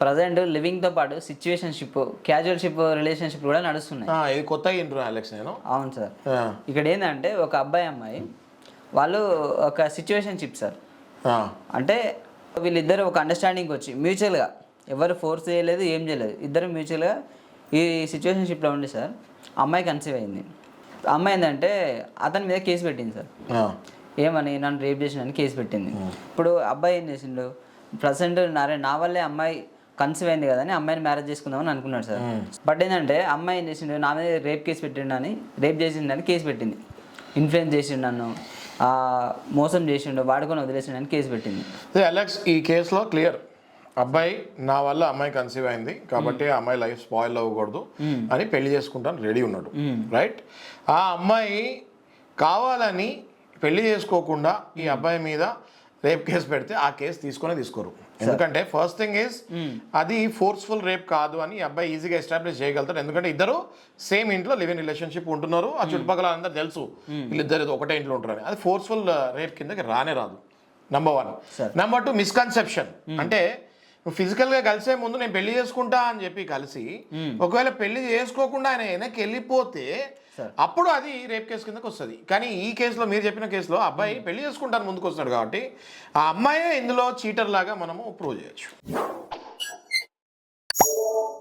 Present లివింగ్తో పాటు situationship, క్యాజువల్షిప్ relationship కూడా నడుస్తున్నాయి. ఇది కొత్తగా ఇంటర్వ్యూ అలెక్స్ నేను. అవును సార్. ఇక్కడ ఏంటంటే ఒక అబ్బాయి అమ్మాయి వాళ్ళు ఒక సిచ్యువేషన్షిప్ సార్. అంటే వీళ్ళిద్దరు ఒక అండర్స్టాండింగ్ వచ్చి మ్యూచువల్గా ఎవరు ఫోర్స్ చేయలేదు, ఏం చేయలేదు, ఇద్దరు మ్యూచువల్గా ఈ సిచ్యువేషన్షిప్లో ఉండి సార్ అమ్మాయి కన్సీవ్ అయింది. అమ్మాయి ఏంటంటే అతని మీద కేసు పెట్టింది సార్. ఏమని నన్ను రేప్ చేసినని కేసు పెట్టింది. ఇప్పుడు అబ్బాయి ఏం చేసిండు, ప్రజెంట్ నా వల్లే అమ్మాయి కన్సీవ్ అయింది కదా అని అమ్మాయిని మ్యారేజ్ చేసుకుందామని అనుకున్నాడు సార్. బట్ ఏంటంటే అమ్మాయి ఏం చేసిండు, నా మీద రేప్ కేసు పెట్టిండని, రేప్ చేసిండని కేసు పెట్టింది. ఇన్ఫ్లుయెన్స్ చేసిండు నన్ను, మోసం చేసిండు, వాడుకొని వదిలేసిండని కేసు పెట్టింది. అలెక్స్ ఈ కేసులో క్లియర్, అబ్బాయి నా వల్ల అమ్మాయి కన్సీవ్ అయింది కాబట్టి ఆ అమ్మాయి లైఫ్ స్పాయిల్ అవ్వకూడదు అని పెళ్లి చేసుకుంటాను రెడీ ఉన్నాడు, రైట్. ఆ అమ్మాయి కావాలని పెళ్లి చేసుకోకుండా ఈ అబ్బాయి మీద రేప్ కేసు పెడితే ఆ కేసు తీసుకోరు. ఎందుకంటే ఫస్ట్ థింగ్ ఈజ్ అది ఫోర్స్ఫుల్ రేప్ కాదు అని ఈ అబ్బాయి ఈజీగా ఎస్టాబ్లిష్ చేయగలుగుతాడు. ఎందుకంటే ఇద్దరు సేమ్ ఇంట్లో లివ్ ఇన్ రిలేషన్షిప్ ఉంటున్నారు, ఆ చుట్టుపక్కల అందరూ తెలుసు వీళ్ళిద్దరు ఒకటే ఇంట్లో ఉంటారని. అది ఫోర్స్ఫుల్ రేప్ కిందకి రానే రాదు, నెంబర్ 1. Number 2 misconception. అంటే నువ్వు ఫిజికల్గా కలిసే ముందు నేను పెళ్లి చేసుకుంటా అని చెప్పి కలిసి ఒకవేళ పెళ్లి చేసుకోకుండా ఆయన వెనక్కి వెళ్ళిపోతే అప్పుడు అది రేప్ కేసు కిందకి వస్తుంది. కానీ ఈ కేసులో మీరు చెప్పిన కేసులో అబ్బాయి పెళ్లి చేసుకుంటాను ముందుకు వస్తాడు కాబట్టి ఆ అమ్మాయే ఇందులో చీటర్ లాగా మనము ప్రూవ్ చేయొచ్చు.